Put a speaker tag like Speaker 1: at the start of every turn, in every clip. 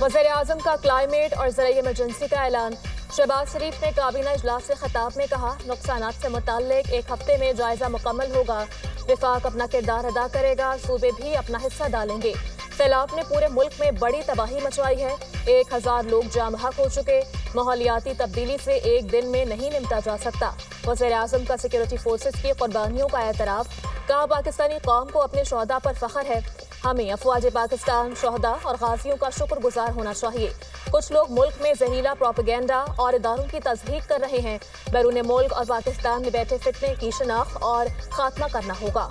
Speaker 1: वज़ीर-ए-आज़म का क्लाइमेट और ज़राई इमरजेंसी का ऐलान। शहबाज शरीफ ने काबीना इजलास से खिताब में कहा, नुकसानात से मुताल्लिक एक हफ्ते में जायजा मुकम्मल होगा। विफाक अपना किरदार अदा करेगा, सूबे भी अपना हिस्सा डालेंगे। सैलाब ने पूरे मुल्क में बड़ी तबाही मचवाई है। 1000 लोग जाम बहक हो चुके। माहौलियाती तब्दीली से एक दिन में नहीं निपटा जा सकता। वज़ीर-ए-आज़म का सिक्योरिटी फोर्सेस की कुर्बानियों का एतराफ़। कहा, पाकिस्तानी कौम को अपने शोहदा पर फख्र है। हमें अफवाज पाकिस्तान, शोहदा और गाजियों का शुक्रगुजार होना चाहिए। कुछ लोग मुल्क में जहरीला प्रोपेगेंडा और इदारों की तस्दीक कर रहे हैं। बैरून मुल्क और पाकिस्तान में बैठे फितने की शनाख्त और खात्मा करना होगा।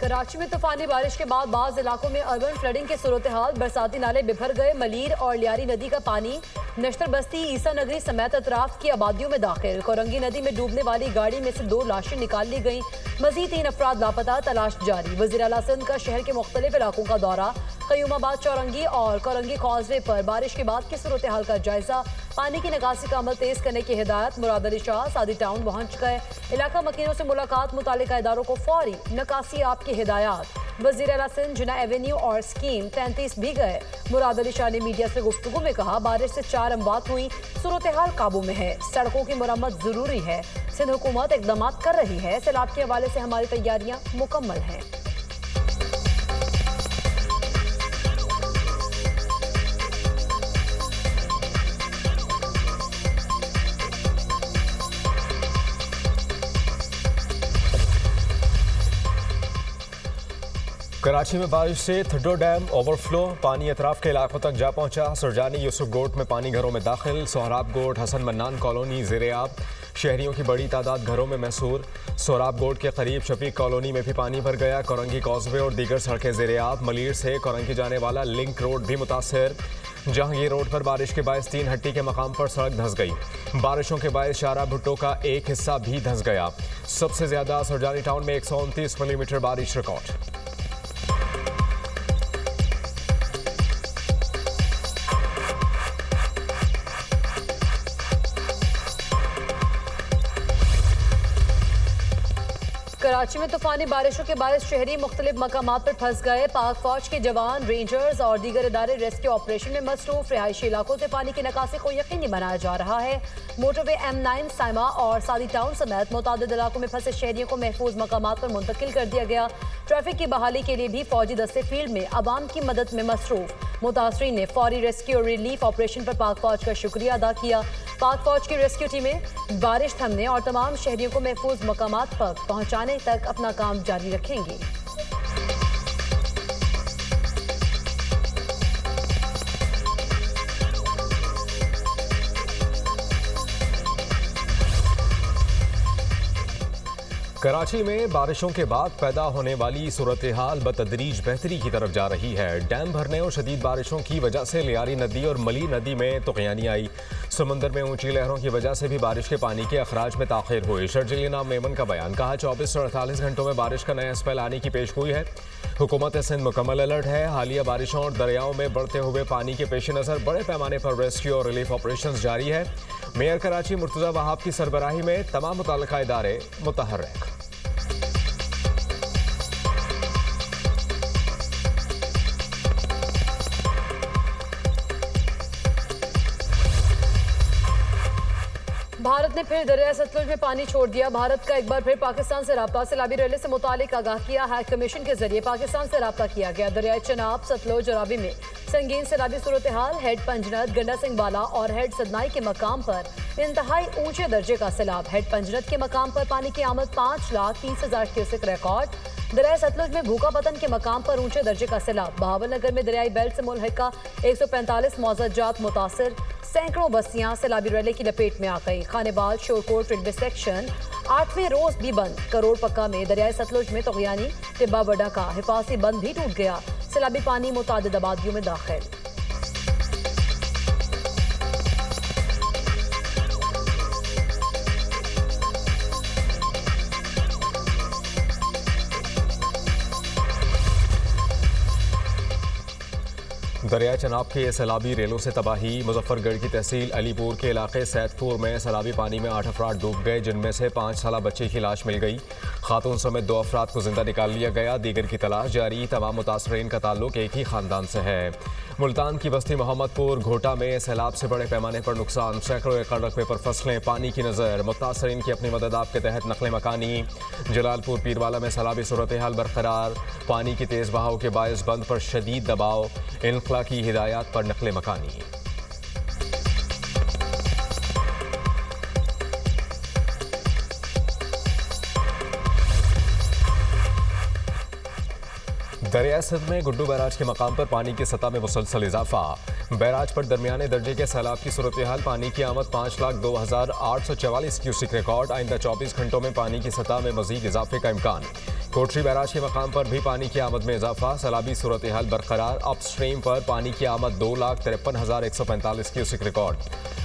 Speaker 2: कराची में तूफानी बारिश के बाद बाज़ इलाकों में अर्बन फ्लडिंग के सूरत हाल। बरसाती नाले बिभर गए। मलीर और लियारी नदी का पानी नश्तर बस्ती, ईसा नगरी समेत अतराफ की आबादियों में दाखिल। कोरंगी नदी में डूबने वाली गाड़ी में से 2 लाशें निकाल ली गईं। मजीद 3 अफराद लापता, तलाश जारी। वज़ीर आला सिंध का शहर के मुख्तलिफ इलाकों का दौरा। क़यूमाबाद, चौरंगी और कोरंगी कॉजवे पर बारिश के बाद की सूरत हाल का जायजा। पानी की निकासी का अमल तेज करने की हिदायत। मुराद अली शाह सादी टाउन पहुंच गए। इलाका मकीनों से मुलाकात। मुतालिका इदारों को फौरी निकासी आप की हिदायत। वज़ीर आला सिंध जिना एवेन्यू और स्कीम 33 भी गए। मुराद अली शाह ने मीडिया से गुफ्तगू में कहा, बारिश से 4 अमवात हुई। सूरत हाल काबू में है। सड़कों की मुरम्मत जरूरी है। सिंध हुकूमत इकदाम कर रही है। सैलाब के हवाले से हमारी तैयारियां मुकम्मल हैं।
Speaker 3: कराची में बारिश से थड्डो डैम ओवरफ्लो। पानी अतराफ के इलाकों तक जा पहुंचा। सुरजानी यूसुफ गोट में पानी घरों में दाखिल। सोहराब गोट, हसन मन्नान कॉलोनी ज़ेर-ए-आब। शहरियों की बड़ी तादाद घरों में महसूर। सोहराब गोट के करीब शफीक कॉलोनी में भी पानी भर गया। कोरंगी कॉजवे और दीगर सड़कें ज़ेर-ए-आब। मलीर से कोरंगी जाने वाला लिंक रोड भी मुतासर। जहांगीर रोड पर बारिश के बायस 3 हट्टी के मकाम पर सड़क धंस गई। बारिशों के बायस शारा भुट्टो का एक हिस्सा भी धंस गया। सबसे ज्यादा सुरजानी टाउन में 129 मिलीमीटर बारिश रिकॉर्ड।
Speaker 2: कराची में तूफानी बारिशों के बायस शहरी मुख्तलिफ मकामात पर फंस गए। पाक फौज के जवान, रेंजर्स और दीगर इदारे रेस्क्यू ऑपरेशन में मसरूफ। रिहायशी इलाकों से पानी की निकासी को यकीनी बनाया जा रहा है। मोटरवे M9, साइमा और सादी टाउन समेत मुतादिद इलाकों में फंसे शहरियों को महफूज मकामात पर मुंतकिल कर दिया गया। ट्रैफिक की बहाली के लिए भी फौजी दस्ते फील्ड में अवाम की मदद में मसरूफ। मुतासरीन ने फौरी रेस्क्यू और रिलीफ ऑपरेशन पर पाक फौज का शुक्रिया अदा किया। पाक फौज की रेस्क्यू टीमें बारिश थमने और तमाम शहरियों को महफूज मकामात पर पहुंचाने तक अपना काम जारी रखेंगी।
Speaker 3: कराची में बारिशों के बाद पैदा होने वाली सूरत हाल बतदरीज बेहतरी की तरफ जा रही है। डैम भरने और शदीद बारिशों की वजह से लियारी नदी और मली नदी में तुग़यानी आई। समंदर में ऊंची लहरों की वजह से भी बारिश के पानी के अखराज में ताख़ीर हुई। शर्जिलीना मेमन का बयान। कहा, 24 से 48 घंटों में बारिश का नया स्पेल आने की पेशगोई है। हुकूमत सिंध मुकम्मल अलर्ट है। हालिया बारिशों और दरियाओं में बढ़ते हुए पानी के पेश नज़र बड़े पैमाने पर रेस्क्यू और रिलीफ ऑपरेशन जारी है। मेयर कराची मुर्तज़ा वहाब की सरबराही में तमाम मुतल्लिका इदारे मुतहर्रिक।
Speaker 2: भारत ने फिर दरिया सतलुज में पानी छोड़ दिया। भारत का एक बार फिर पाकिस्तान से राब्ता। सैलाबी रैली से मुतालिक आगाह किया। हाई कमीशन के जरिए पाकिस्तान से राब्ता किया गया। दरियाए चनाब, सतलुज और रावी में संगीन सैलाबी सूरत हाल। हेड पंजनत, गंडा सिंह बाला और हेड सदनाई के मकाम पर इंतहाई ऊंचे दर्जे का सैलाब। हेड पंजनत के मकाम पर पानी की आमद 5,30,000 क्यूसेक रिकॉर्ड। दरिया सतलुज में भूखा पतन के मकाम पर ऊंचे दर्जे का सैलाब। बहावलनगर में दरियाई बेल्ट से मुल्हिका 145 मौज़ाजात मुतासर। सैकड़ों बस्तियां सैलाबी रैली की लपेट में आ गई। खानेबाल, शोरकोट रेलवे सेक्शन 8वें रोज भी बंद। करोड़ पक्का में दरियाए सतलुज में तुग़यानी। टिब्बा वडा का हिफाजी बंद भी टूट गया। सैलाबी पानी मुतादिद आबादियों में दाखिल।
Speaker 3: दरिया चनाब के सैलाबी रेलों से तबाही। मुजफ्फरगढ़ की तहसील अलीपुर के इलाके सैदपुर में सैलाबी पानी में 8 अफराद डूब गए, जिनमें से 5 साला बच्चे की लाश मिल गई। खातून समेत 2 अफराद को जिंदा निकाल लिया गया, दीगर की तलाश जारी। तमाम मुतासरीन का ताल्लुक एक ही खानदान से है। मुल्तान की बस्ती मोहम्मदपुर घोटा में सैलाब से बड़े पैमाने पर नुकसान, सैकड़ों एकड़ रकबे पर फसलें पानी की नज़र। मुतासरीन की अपनी मदद आप के तहत नकल मकानी। जलालपुर पीरवाला में सैलाबी सूरत हाल बरकरार, पानी की तेज़ बहाव के बायस बंद पर शदीद दबाव, इनखला की हिदायत पर नकल मकानी। दरिया सिंध में गुड्डू बैराज के मकाम पर पानी की सतह में मुसलसल इजाफा। बैराज पर दरमियाने दर्जे के सैलाब की सूरत हाल, पानी की आमद 5,02,844 क्यूसिक रिकॉर्ड। आइंदा 24 घंटों में पानी की सतह में मजीद इजाफे का इम्कान। कोटरी बैराज के मकाम पर भी पानी की आमद में इजाफा, सैलाबी सूरत हाल बरकरार। अपस्ट्रीम पर पानी की आमद 2,53,145 क्यूसिक रिकॉर्ड।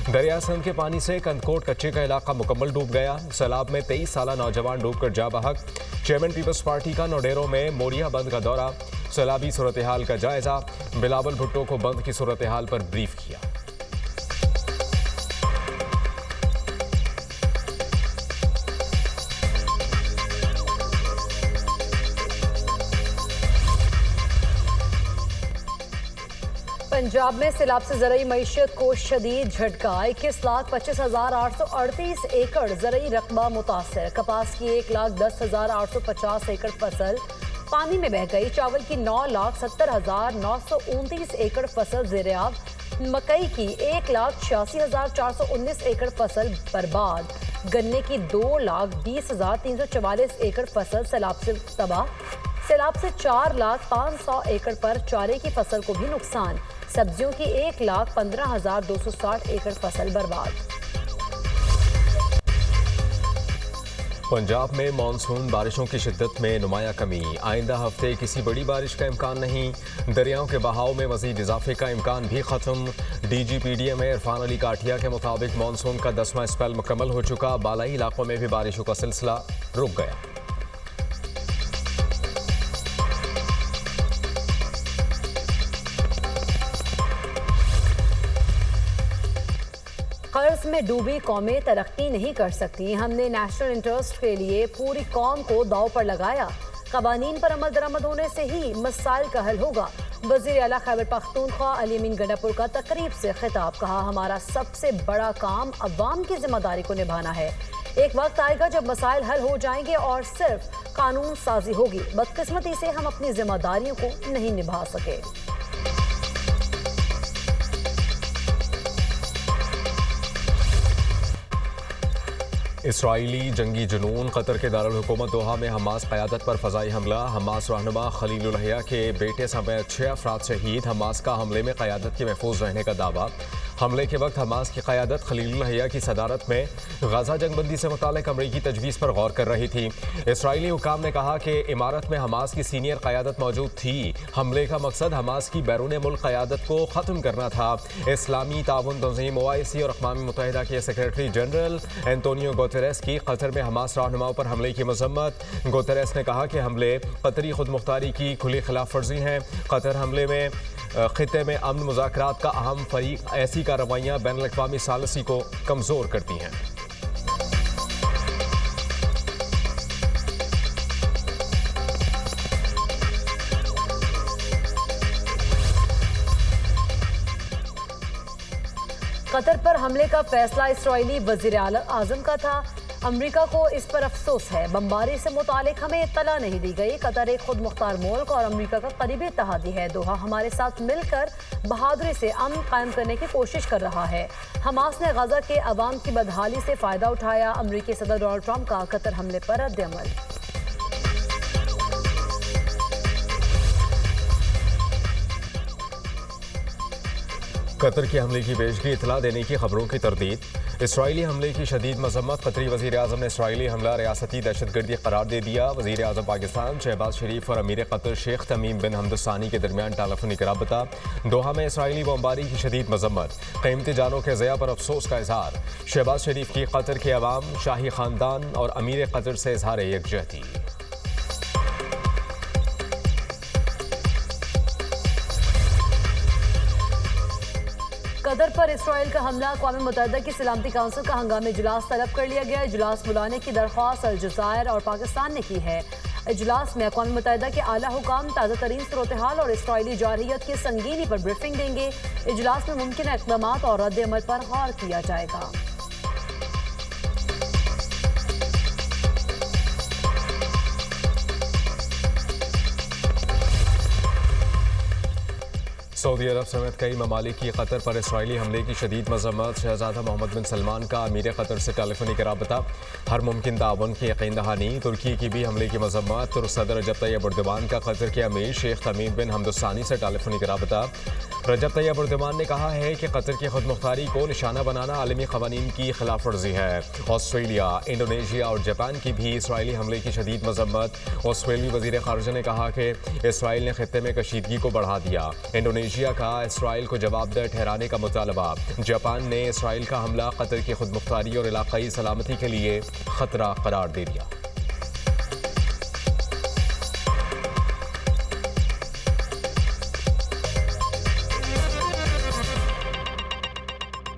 Speaker 3: दरिया सिंध के पानी से कंदकोट कच्चे का इलाका मुकम्मल डूब गया। सैलाब में 23 साला नौजवान डूबकर जा बहक। चेयरमैन पीपल्स पार्टी का नोडेरो में मोरिया बंद का दौरा, सैलाबी सूरत हाल का जायजा। बिलावल भुट्टो को बंद की सूरत हाल पर ब्रीफ किया।
Speaker 2: पंजाब में सैलाब से ज़रई मईशत को शदीद झटका। 21,25,838 एकड़ ज़रई रकबा मुतासर। कपास की 1,10,850 एकड़ फसल पानी में बह गई। चावल की 9,70,929 एकड़ फसल ज़ेर-ए-आब। मकई की 1,86,419 एकड़ फसल बर्बाद। गन्ने की 2,20,344 एकड़ फसल सैलाब से तबाह। सैलाब से 4,05,100 एकड़ पर चारे की फसल को भी नुकसान। सब्जियों की 1,15,260 एकड़ फसल बर्बाद।
Speaker 3: पंजाब में मानसून बारिशों की शिद्दत में नुमाया कमी। आइंदा हफ्ते किसी बड़ी बारिश का इम्कान नहीं। दरियाओं के बहाव में मजीद इजाफे का इम्कान भी खत्म। DGPDM इरफान अली काठिया के मुताबिक मानसून का 10वां स्पेल मुकम्मल हो चुका। बालाई इलाकों में भी बारिशों का सिलसिला रुक गया।
Speaker 2: कर्ज में डूबी कौमें तरक्की नहीं कर सकती। हमने नेशनल इंटरेस्ट के लिए पूरी कौम को दांव पर लगाया। कवानीन पर अमल दरामद होने से ही मसाइल का हल होगा। वज़ीर आला खैबर पख्तूनख्वा अली अमीन गंडापुर का तकरीब से खिताब। कहा, हमारा सबसे बड़ा काम अवाम की जिम्मेदारी को निभाना है। एक वक्त आएगा जब मसाइल हल हो जाएंगे और सिर्फ कानून साजी होगी। बदकिस्मती से हम अपनी जिम्मेदारियों को नहीं निभा सके।
Speaker 3: इसराइली जंगी जुनून। कतर के दारुल हुकूमत दोहा में हमास क़यादत पर फ़ज़ाई हमला। हमास रहनुमा खलीलुल हया के बेटे समेत 6 अफराद शहीद। हमास का हमले में क़यादत के महफूज रहने का दावा। हमले के वक्त हमास की क़यादत खलीलुल हया की सदारत में गजा जंगबंदी से मुतालिक अमरीकी तजवीज़ पर गौर कर रही थी। इसराइली हुकाम ने कहा कि इमारत में हमास की सीनियर क़यादत मौजूद थी। हमले का मकसद हमास की बैरून मुल्क क़यादत को ख़त्म करना था। इस्लामी ताउन तंज़ीम OIC और अक़वाम मुत्तहिदा के सेक्रेटरी जनरल एंटोनियो गुतेरेस की कतर में हमास रहनुमाओं पर हमले की मजम्मत। गुतेरेस ने कहा कि हमले कतरी खुद मुख्तारी की खुली खिलाफ वर्जी हैं। कतर हमले में खिते में अमन मुज़ाकरात का अहम फरीक। ऐसी कार्रवाइयाँ बैन अल-अक़वामी सालसी को कमज़ोर करती हैं।
Speaker 2: कतर पर हमले का फैसला इसराइली वज़ीर आज़म का था। अमेरिका को इस पर अफसोस है। बमबारी से मुतालिक हमें इत्तला नहीं दी गई। कतर एक खुद मुख्तार मुल्क और अमेरिका का करीबी इत्तेहादी है। दोहा हमारे साथ मिलकर बहादुरी से अमन कायम करने की कोशिश कर रहा है। हमास ने गजा के अवाम की बदहाली से फ़ायदा उठाया। अमेरिकी सदर डोनाल्ड ट्रंप का कतर हमले पर रद्द-ए-अमल।
Speaker 3: कतर के हमले की पेशगी इतला देने की खबरों की तरदीद। इसराइली हमले की शदीद मजम्मत। कतरी वज़ीर आज़म ने इसराइली हमला रियासती दहशतगर्दी करार दे दिया। वज़ीर आज़म पाकिस्तान शहबाज शरीफ और अमीर कतर शेख तमीम बिन हमद सानी के दरमियान टेलीफोनिक राबता। दोहा में इसराइली बमबारी की शदीद मजम्मत। क़ीमती जानों के ज़या पर अफसोस का इजहार। शहबाज शरीफ की कतर के अवाम, शाही ख़ानदान और अमीर कतर से इजहार यकजहती।
Speaker 2: कतर पर इसराइल का हमला, अक़वाम मुत्तहिदा की सलामती काउंसिल का हंगामी इजलास तलब कर लिया गया। इजलास बुलाने की दरख्वास्त अलजायर और पाकिस्तान ने की है। इजलास में अक़वाम मुत्तहिदा के आला हुकाम ताज़ा तरीन सूरत हाल और इसराइली जारहियत की संगीनी पर ब्रीफिंग देंगे। इजलास में मुमकिन इक़दाम और रद्द अमल पर गौर किया जाएगा।
Speaker 3: सऊदी अरब समेत कई ममालिक की कतर पर इसराइली हमले की शदीद मजम्मत। शहजादा मोहम्मद बिन सलमान का अमीर कतर से टेलीफोनिक राबता, हर मुमकिन ताउन की यकीन दहानी। तुर्की की भी हमले की मजम्मत। तुर्क सदर रजब तैयब एर्दोगान का कतर के अमीर शेख तमीम बिन हमदुस्सानी से टेलीफोनिक राबता। रजब तैयब एर्दोगान ने कहा है कि कतर की खुदमुख्तारी को निशाना बनाना आलमी कवानीन की खिलाफ वर्जी है। ऑस्ट्रेलिया, इंडोनेशिया और जापान की भी इसराइली हमले की शदीद मजम्मत। ऑस्ट्रेलियाई वज़ीर ख़ारजा ने कहा कि इसराइल ने खित्ते में कशीदगी को बढ़ा दिया। इंडोनेशिया का इसराइल को जवाबदेह ठहराने का मुतालबा। जापान ने इसराइल का हमला कतर की खुदमुख्तारी और इलाकाई सलामती के लिए खतरा करार दे दिया।